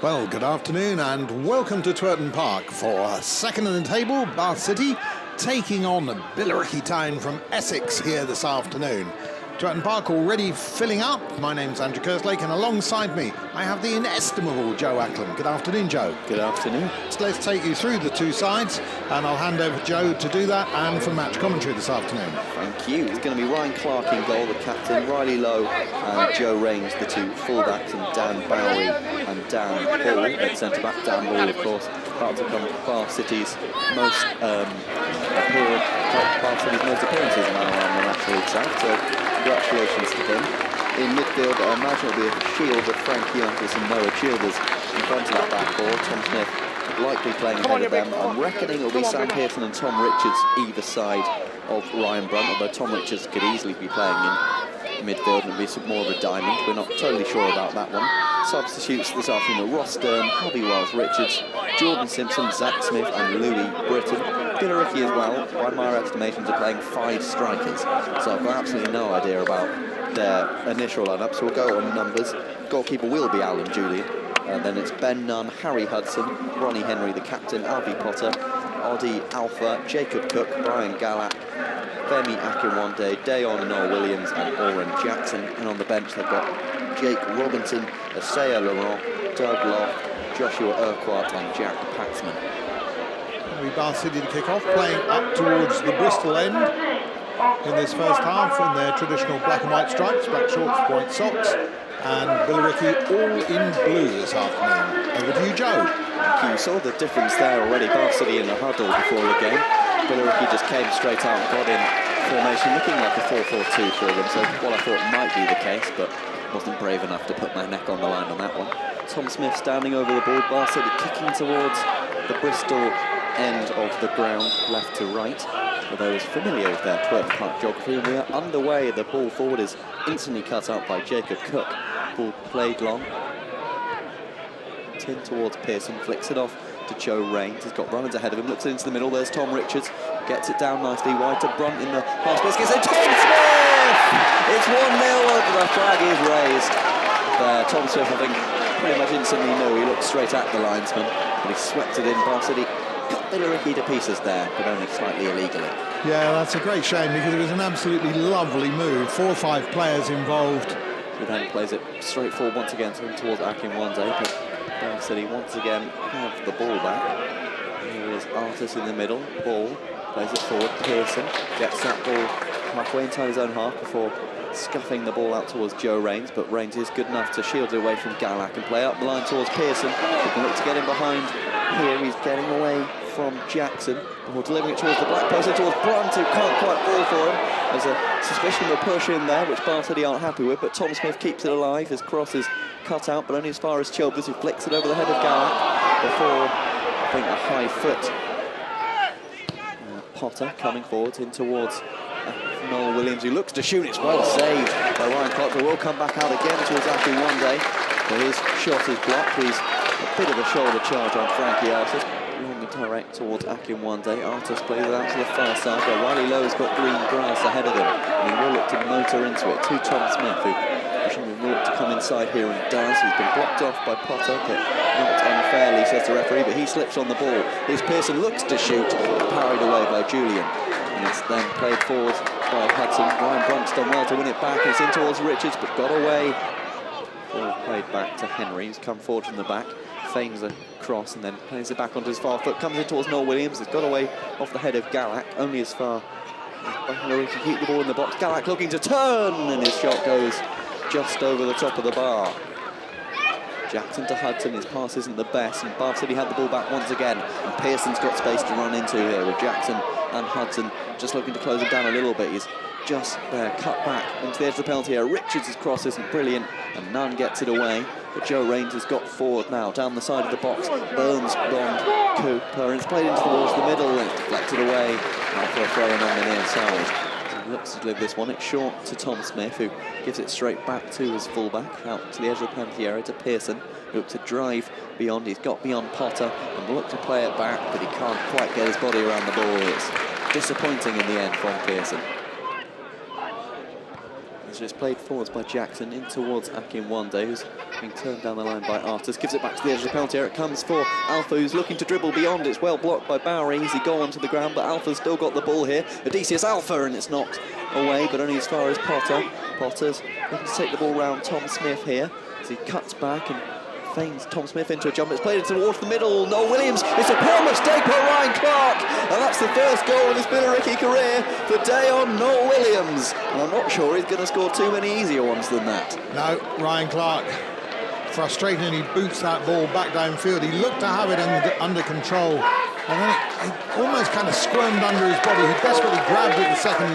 Well, good afternoon and welcome to Twerton Park for second in the table, Bath City taking on Billericay Town from Essex here this afternoon. Twerton Park already filling up. My name's Andrew Kerslake and alongside me I have the inestimable Joe Acklam. Good afternoon, Joe. Good afternoon. So let's take you through the two sides and I'll hand over to Joe to do that and for match commentary this afternoon. Thank you. It's going to be Ryan Clark in goal, the captain, Riley Lowe and Joe Raines, the two fullbacks, and Dan Bowery and Dan Hall at centre-back. Dan Hall, of course, about to come Bath City's most appearances now on the National League South, so congratulations to him. In midfield, I imagine it'll be a shield of Frankie Untis and Noah Childers in front of that back four. Tom Smith likely playing ahead of them. I'm reckoning it'll be Sam Pearson and Tom Richards either side of Ryan Brunt, although Tom Richards could easily be playing in midfield and be some more of a diamond. We're not totally sure about that one. Substitutes this afternoon are Ross Stern, Harvey Wells Richards, Jordan Simpson, Zach Smith and Louis Britton. Billericay as well, by my estimations, are playing 5 strikers, so I've got absolutely no idea about their initial lineup, so we'll go on numbers. Goalkeeper will be Alan Julian, and then it's Ben Nunn, Harry Hudson, Ronnie Henry the captain, Alfie Potter, Oddie Alpha, Jacob Cook, Brian Galak, Femi Akinwande, Dayon Noel Williams and Oren Jackson. And on the bench they've got Jake Robinson, Asaya Laurent, Doug Loft, Joshua Urquhart and Jack Paxman. We Bath City to kick off, playing up towards the Bristol end in this first half in their traditional black and white stripes, black shorts, white socks, and Billericay all in blue this afternoon. Over to you, Joe. You saw the difference there already. Bath City in a huddle before the game. Billericay just came straight out and got in formation, looking like a 4-4-2 for them, so what I thought might be the case, but wasn't brave enough to put my neck on the line on that one. Tom Smith standing over the ball, Bath City kicking towards the Bristol end of the ground, left to right. For those familiar with their Twerton Park geography, we are underway. The ball forward is instantly cut out by Jacob Cook. Ball played long. In towards Pearson, flicks it off to Joe Raines. He's got runners ahead of him, looks into the middle. There's Tom Richards, gets it down nicely wide to Brunt in the half space. Gets it, Tom Smith! It's 1-0, the flag is raised. Tom Smith, I think, pretty much instantly knew. He looked straight at the linesman, but he swept it in. Bath City cut Billericay to pieces there, but only slightly illegally. Yeah, that's a great shame because it was an absolutely lovely move. 4 or 5 players involved. He then plays it straight forward once again towards Acklam, but Bath City once again have the ball back. Here is Artis in the middle. Ball plays it forward. Pearson gets that ball halfway inside his own half before scuffing the ball out towards Joe Raines, but Raines is good enough to shield it away from Galak and play up the line towards Pearson. He can look to get him behind. Here he's getting away from Jackson before delivering it towards the black post, towards Brunt, who can't quite fall for him. There's a suspicion of a push in there, which Bath City aren't happy with, but Tom Smith keeps it alive. His cross is cut out, but only as far as Childers, who flicks it over the head of Galak before, I think, a high foot. Potter coming forward in towards Noel Williams, who looks to shoot. It's well saved by Ryan Clark, but will come back out again towards Akinwande. But his shot is blocked. He's a bit of a shoulder charge on Frankie Artis. Long and direct towards Akinwande. Artis plays it out to the far side, where Riley Lowe's got green grass ahead of him, and he will look to motor into it to Tom Smith, who will look to come inside here and does. He's been blocked off by Potter, but not unfairly, says the referee, but he slips on the ball. Here's Pearson, looks to shoot, parried away by Julian. And it's then played forward by Hudson. Ryan Brunt's done well to win it back. It's in towards Richards, but got away. Ball played back to Henry. He's come forward from the back, feigns a cross, and then plays it back onto his far foot. Comes in towards Noel Williams. It's got away off the head of Galak, only as far as Henry can keep the ball in the box. Galak looking to turn, and his shot goes just over the top of the bar. Jackson to Hudson, his pass isn't the best, and Bath City had the ball back once again, and Pearson's got space to run into here with Jackson and Hudson just looking to close him down a little bit. He's just there, cut back into the edge of the penalty area. Richards' cross isn't brilliant, and Nunn gets it away, but Joe Raines has got forward now, down the side of the box. Burns, Bond, Cooper, and it's played into towards the middle, and it's deflected away, out for a throw-in on the near side. Looks to deliver this one. It's short to Tom Smith, who gives it straight back to his fullback, out to the edge of the penalty area to Pearson, who looked to drive beyond. He's got beyond Potter and looked to play it back, but he can't quite get his body around the ball. It's disappointing in the end from Pearson. and it's played forwards by Jackson in towards Acklam, who's being turned down the line by Artis. Gives it back to the edge of the penalty area. It comes for Alpha, who's looking to dribble beyond. It's well blocked by Bowery. Easy goal onto the ground, but Alpha's still got the ball here. Odysseus Alpha, and it's knocked away, but only as far as Potter. Potter's looking to take the ball round Tom Smith here as he cuts back and feigns Tom Smith into a jump. It's played towards the middle. Noel Williams. It's a poor mistake by Ryan Clark, and that's the first goal of his Billericay career for day on Noel Williams. And I'm not sure he's going to score too many easier ones than that. No, Ryan Clark, frustrating, he boots that ball back downfield. He looked to have it under control, and then it almost kind of squirmed under his body. He desperately grabbed it the second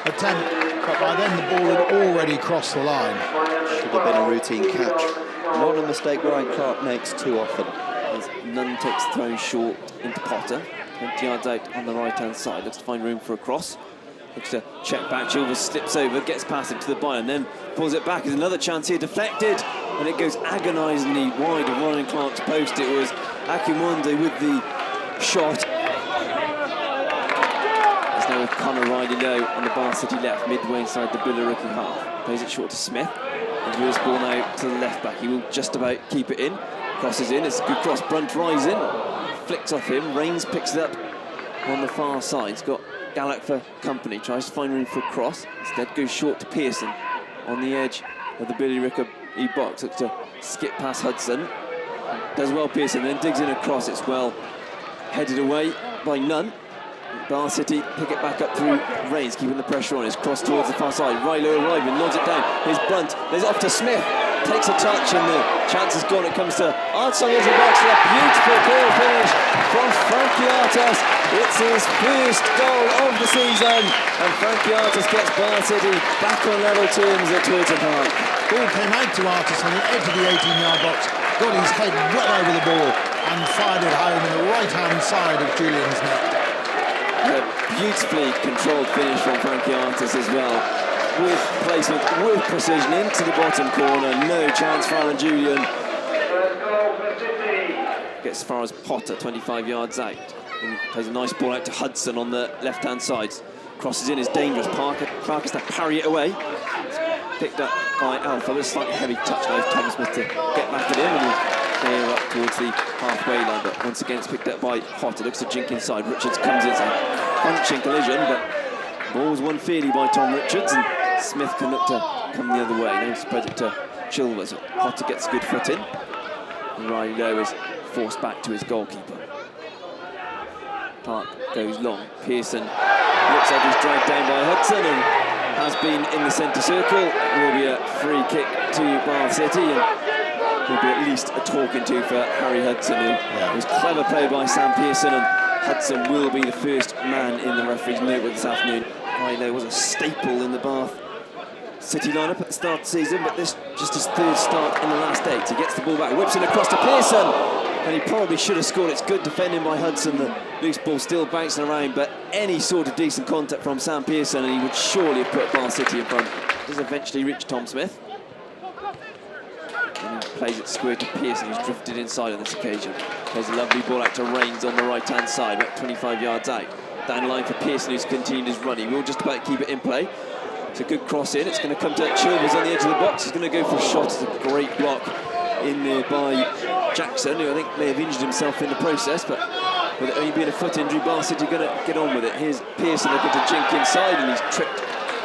attempt, but by then the ball had already crossed the line. Should have been a routine catch. Not a mistake Ryan Clark makes too often. As Nunn takes the throw short into Potter. 20 yards out on the right-hand side. Looks to find room for a cross. Looks to check back. Chilvers slips over, gets past it to the byline, and then pulls it back. There's another chance here, deflected, and it goes agonisingly wide of Ryan Clark's post. It was Akinwande with the shot. There's now with Connor Riley low on the Bar City left, midway inside the Billericay half. Plays it short to Smith. And with his ball now to the left back. He will just about keep it in. Crosses in. It's a good cross. Brunt rising. Flicks off him. Rains picks it up on the far side. He's got Gallock for company. Tries to find room for a cross. Instead goes short to Pearson on the edge of the Billericay box. Looks to skip past Hudson. Does well Pearson. Then digs in a cross. It's well headed away by Nunn. Bar City pick it back up through Rains, keeping the pressure on. It's crossed towards the far side. Rilo arriving, nods it down. Here's Brunt. There's off to Smith. Takes a touch, and the chance is gone. It comes to Artis as he backs it up. Beautiful goal finish from Frankie Artis. It's his first goal of the season, and Frankie Artis gets Bar City back on level terms at Twerton Park. Ball came out to Artis on the edge of the 18-yard box, got his head well over the ball, and fired it home in the right-hand side of Julian's net. A beautifully controlled finish from Frankie Artis as well, with placement, with precision into the bottom corner. No chance for Alan Julian. Gets as far as Potter, 25 yards out, and plays a nice ball out to Hudson on the left-hand side. Crosses in, is dangerous. Clark has to parry it away. It's picked up by Alpha, with a slightly heavy touch now. Tom Smith to get back at him, and clear up towards the halfway line, but once again it's picked up by Potter. Looks to jink inside. Richards comes in, it's a punching collision, but ball was won fairly by Tom Richards, and Smith can look to come the other way. Now spread it to Chilvers. Potter gets a good foot in, and Riley Lowe is forced back to his goalkeeper. Clark goes long. Pearson looks like he's dragged down by Hudson and has been in the centre circle. It will be a free kick to Bar City, and will be at least a talking to for Harry Hudson, who was clever play by Sam Pearson, and Hudson will be the first man in the referee's notebook this afternoon. Riley was a staple in the Bath City lineup at the start of the season, but this just his third start in the last 8. He gets the ball back, whips it across to Pearson, and he probably should have scored. It's good defending by Hudson. The loose ball still bouncing around, but any sort of decent contact from Sam Pearson, and he would surely have put Bar City in front. Does eventually reach Tom Smith. And he plays it square to Pearson, who's drifted inside on this occasion. Plays a lovely ball out to Rains on the right-hand side, about 25 yards out. Down the line for Pearson, who's continued his run. He will just about keep it in play. It's a good cross in. It's going to come to Chilvers on the edge of the box. He's going to go for a shot. It's a great block in there by Jackson, who I think may have injured himself in the process, but with it only being a foot injury, Bar City are going to get on with it. Here's Pearson looking to jink inside, and he's tripped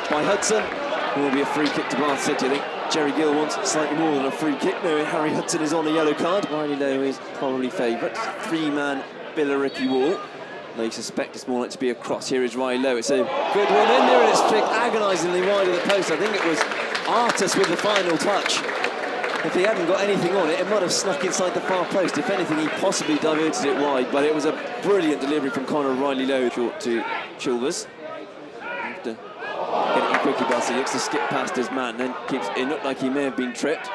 by Hudson. It will be a free kick to Bar City. I think Jerry Gill wants slightly more than a free kick. No, Harry Hudson is on a yellow card. Riley Lowe is probably favourite. 3-man Billericay wall. They suspect it's more like to be a cross. Here is Riley Lowe. It's a good one in there, and it's flicked agonisingly wide of the post. I think it was Artis with the final touch. If he hadn't got anything on it, it might have snuck inside the far post. If anything, he possibly diverted it wide, but it was a brilliant delivery from Conor Riley Lowe short to Chilvers. After getting in quickly, Barcy looks to skip past his man, then keeps it. Looked like he may have been tripped.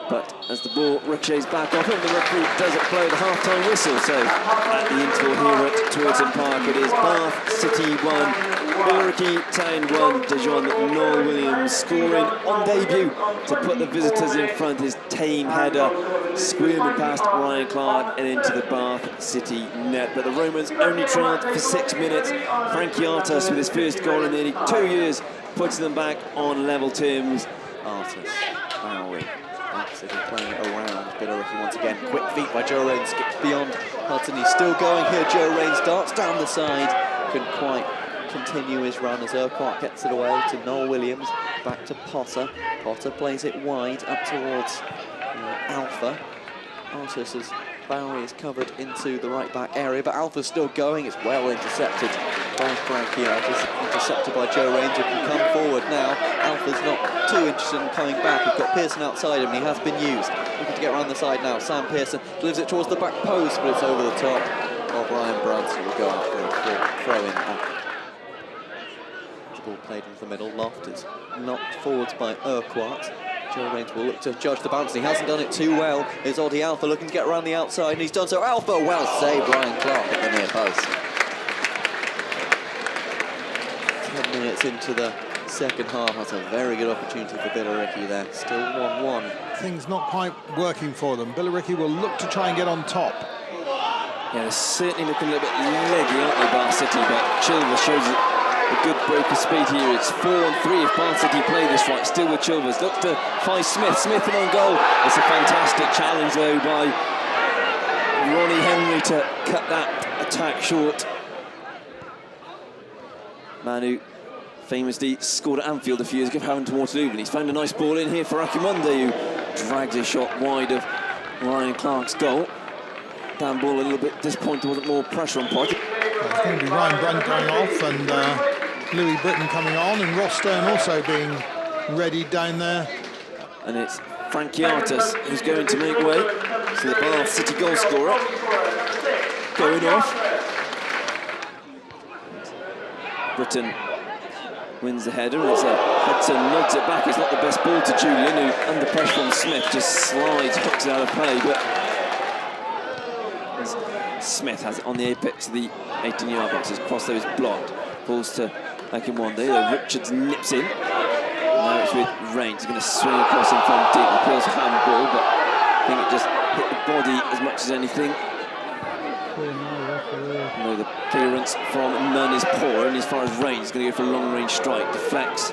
But as the ball ricochets back off him, the referee doesn't blow the half-time whistle. So at the interval here at Twerton Park, it is Bath City 1, Billericay Town 1. Dijon Noel Williams scoring on debut to put the visitors in front. His tame header squealing past Ryan Clark and into the Bath City net. But the Romans only trailed for 6 minutes. Frankie Artus with his first goal in nearly 2 years, putting them back on level terms. Artus, Powell, City playing it around. Billericay once again. Quick feet by Joe Rains, skips beyond Hudson. He's still going here. Joe Rains darts down the side. Couldn't quite continue his run as Urquhart gets it away to Noel Williams. Back to Potter. Potter plays it wide up towards Alpha. Artus as Bowery is covered into the right back area, but Alpha's still going. It's well intercepted by Frankie Artus, intercepted by Joe Rains, who can come forward now. Alpha's not too interested in coming back. He's got Pearson outside him, he has been used. Looking to get around the side now. Sam Pearson delivers it towards the back post, but it's over the top of Ryan Brunson. Will go out for a throw-in. The ball played into the middle. Loft is knocked forwards by Urquhart. Joe Rains will look to judge the bounce, and he hasn't done it too well. Is Oddie Alpha looking to get around the outside, and he's done so. Alpha, well saved, Ryan Clark at the near post. 10 minutes into the second half, that's a very good opportunity for Billericay there. Still 1-1. Things not quite working for them. Billericay will look to try and get on top. Yeah, they're certainly looking a little bit leggy, aren't they, Bath City? But Chilvers shows a good break of speed here. It's 4-on-3 if Bath City play this right. Still with Chilvers. Looks to find Smith. Smith in on goal. It's a fantastic challenge, though, by Ronnie Henry to cut that attack short. Man who famously scored at Anfield a few years ago, having to Waterloo, and he's found a nice ball in here for Acklam, who drags a shot wide of Ryan Clark's goal. Down ball a little bit disappointed, wasn't more pressure on Pod. It's going to be Ryan Brunt going off and Louis Britton coming on, and Ross Stern also being ready down there. And it's Frankie Artus who's going to make way. So the Bath City goal scorer going off. Britton wins the header, and it's Hudson nods it back. It's not the best ball to Julian, who under pressure from Smith just slides, hooks it out of play, but Smith has it on the apex of the 18-yard box. His crossover is blocked. Balls to Akinwande. Richards nips in. Now it's with Rains. He's going to swing across in front deep. The appeals handball, but I think it just hit the body as much as anything. No, the clearance from Nunn is poor, and as far as Rains, he's going to go for a long-range strike. Deflects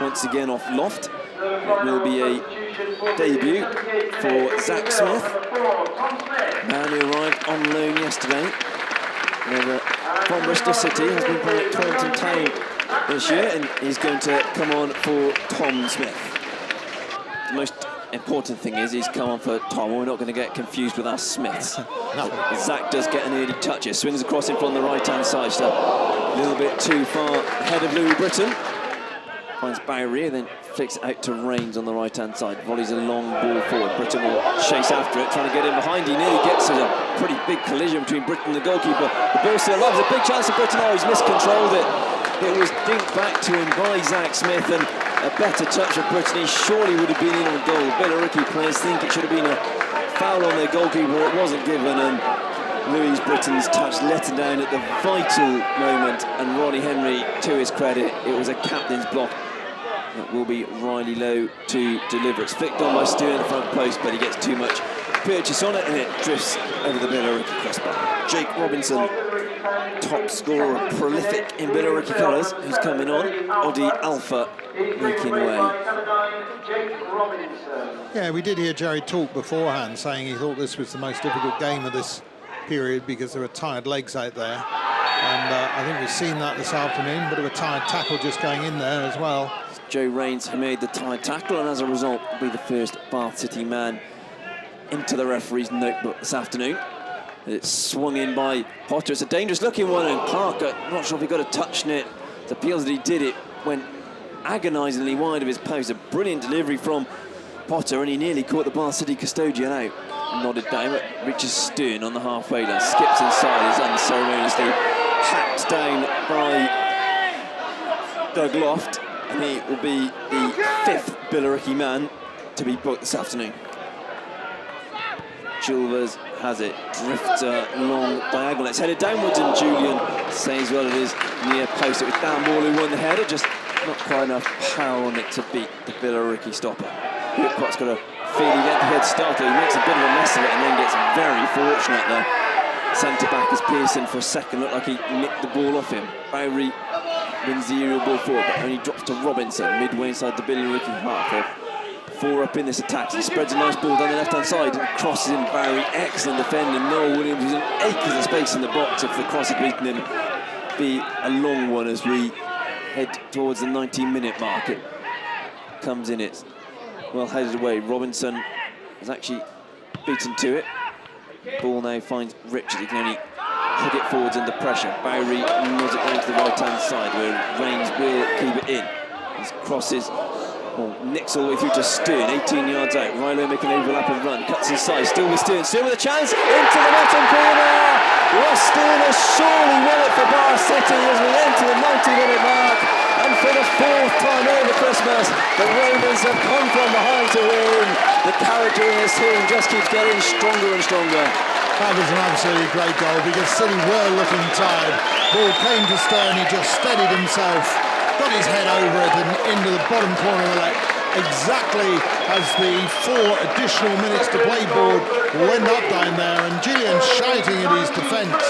once again off Loft. It will be a debut for Zach Smith, man who arrived on loan yesterday. From Bristol City, has been playing at Twerton Town this year, and he's going to come on for Tom Smith. The most important thing is he's come on for Tom. We're not going to get confused with our Smiths. No. Zach does get an early touch here, swings across him from the right-hand side, so a little bit too far ahead of Louis Britton. Finds Bowery, then flicks it out to Rains on the right-hand side. Volleys a long ball forward. Britton will chase after it, trying to get in behind. He nearly gets to a pretty big collision between Britton and the goalkeeper. The ball still alive. There's a big chance for Britton. Oh, he's miscontrolled it. It was dinked back to him by Zach Smith, and a better touch of Britton. He surely would have been in on goal. The Billericay players think it should have been a foul on their goalkeeper. It wasn't given, and Louis Britton's touch let him down at the vital moment, and Ronnie Henry, to his credit, it was a captain's block. It will be Riley Lowe to deliver. It's flicked on by Stewart at the front post, but he gets too much purchase on it, and it drifts over the Billericay crossbar. Jake Robinson, top scorer, prolific in Billericay colours, who's coming on. Oddie Alpha making way. Yeah, we did hear Jerry talk beforehand, saying he thought this was the most difficult game of this period because there were tired legs out there. And I think we've seen that this afternoon. Bit of a tired tackle just going in there as well. Joe Rains who made the tired tackle, and as a result will be the first Bath City man into the referee's notebook this afternoon. It's swung in by Potter. It's a dangerous looking one, and Clark, not sure if he got a touch in it. It appeals that he did. It went agonisingly wide of his post. A brilliant delivery from Potter, and he nearly caught the Bath City custodian out. Nodded down, but reaches Stern on the halfway line. Skips inside, is unceremoniously hacked down by Doug Loft, and he will be the 5th Billericay man to be booked this afternoon. Chilvers has it, drifter, long diagonal. It's headed downwards, and Julian says, well, it is near post. It was Dan Moore who won the header, just not quite enough power on it to beat the Billericay stopper. Whitcott's got a feeling at the head starter. He makes a bit of a mess of it and then gets very fortunate. The centre-back is Pearson for a second, looked like he nicked the ball off him. Bowery wins the aerial ball forward, but only drops to Robinson midway inside the Billericay half. They're 4 up in this attack. He spreads a nice ball down the left-hand side and crosses in. Bowery, excellent defending. Noel Williams was in acres of space in the box. If the cross had beaten him, be a long one as we head towards the 19-minute mark. It comes in, it's well headed away. Robinson has actually beaten to it. Ball now finds Richard. He can only hug it forwards under pressure. Bowery nods it down to the right-hand side where Rains will keep it in. His crosses, nicks all the way through to Stern, 18 yards out. Rilo making an overlapping run, cuts inside, still with Stern, still with a chance, into the bottom corner! Ross Stern has surely won it for Bar City as we enter the 90-minute mark. And for the 4th time over Christmas, the Ravens have come from behind to win. The character in this team just keeps getting stronger and stronger. That was an absolutely great goal because City were looking tired. Ball came to Stern, he just steadied himself, got his head over it and into the bottom corner of the net, exactly as the 4 additional minutes to play board went up down there, and Gillian's shouting at his defence.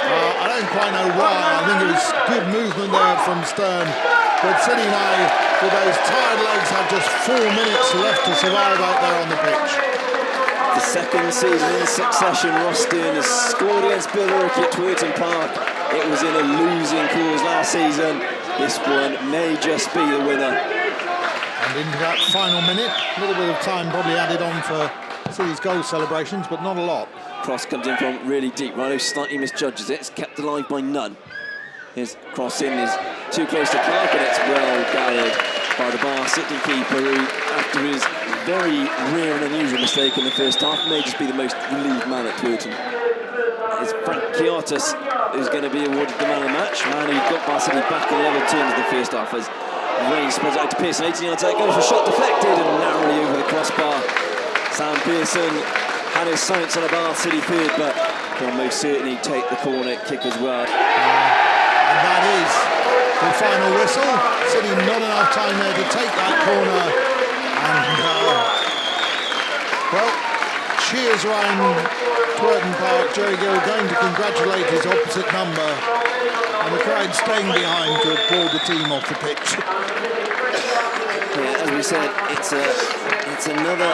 I don't quite know why. I think it was good movement there from Stern, but City now, with those tired legs, have just 4 minutes left to survive out there on the pitch. The second season in succession, Ross Stern has scored against Billericay at Twerton Park. It was in a losing cause last season. This one may just be the winner. And into that final minute, a little bit of time probably added on for City's goal celebrations, but not a lot. Cross comes in from really deep. Rilo slightly misjudges it. It's kept alive by none. His cross in is too close to Clark, and it's well guarded by the Bar City keeper, who, after his very rare and unusual mistake in the first half, may just be the most relieved man at Twerton. It's Frank Chiatis who's going to be awarded the man of the match. Man who got Bar City back in level terms in the first half as Rain spreads out to Pearson, 18 yards out, goes for a shot deflected and narrowly over the crossbar. Sam Pearson had his sights on a Bar City third, but he'll most certainly take the corner kick as well. And that is the final whistle. City not enough time there to take that corner. And, well, cheers around Twerton Park. Jerry Gill going to congratulate his opposite number. And the crowd staying behind to applaud the team off the pitch. Yeah, as we said, it's another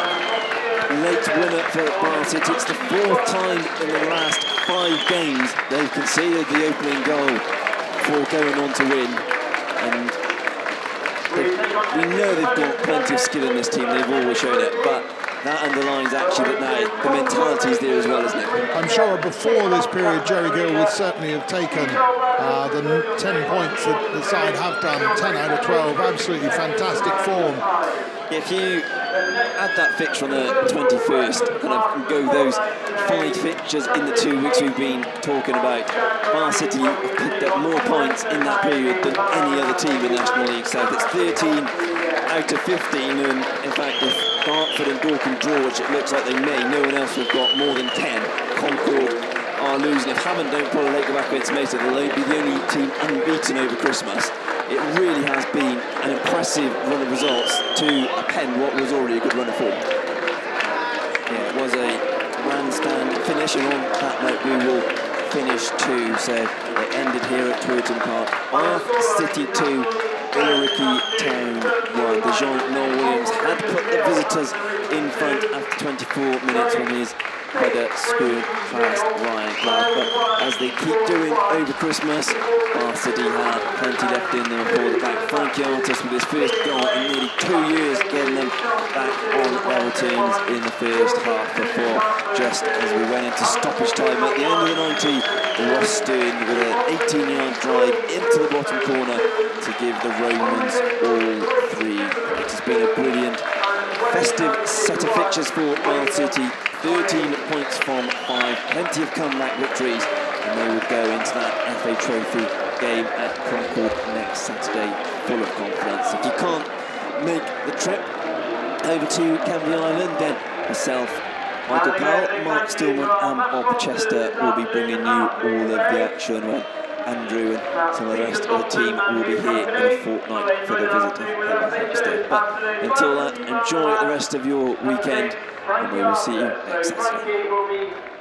late winner for Bar City. It's the 4th time in the last 5 games they've conceded the opening goal before going on to win. And we know they've got plenty of skill in this team, they've always shown it, but that underlines actually that now the mentality is there as well, isn't it? I'm sure before this period, Jerry Gill would certainly have taken the 10 points that the side have done, 10 out of 12, absolutely fantastic form. If you add that fixture on the 21st, kind of go those 5 fixtures in the 2 weeks we've been talking about, Bar City have picked up more points in that period than any other team in National League South. It's 13 out of 15, and in fact if Dartford and Dorking George, it looks like they may, no one else have got more than 10. Concord are losing. If Hammond don't pull a leg back against Mesa, they'll be the only team unbeaten over Christmas. It really has been an impressive run of results to append what was already a good run of form. Yeah, it was a grandstand finish, and on that note we will finish too. So it ended here at Twerton Park. Bath City 2, Billericay Town 1. The Jean Noel Williams had put the visitors in front after 24 minutes when his header screwed past Ryan Clark, but as they keep doing over Christmas, Bar City had plenty left in them and pulled it back. Frank Chiatis with his first goal in nearly 2 years, getting them back on level terms in the first half before, just as we went into stoppage time at the end of the 90, Ross Stern with an 18-yard drive into the bottom corner to give the Romans all 3. It has been a brilliant festive set of fixtures for Bar City. 13 points from 5, plenty of comeback victories, and they will go into that FA Trophy game at Concord next Saturday full of confidence. If you can't make the trip over to Canvey Island, then myself Michael Powell, Mark Stillman and Bob Chester will be bringing you all of the action when Andrew and some of the rest of the team will be here in a fortnight for the visit of Henry Hempstead. But until that, enjoy the rest of your weekend and we will see you next Saturday.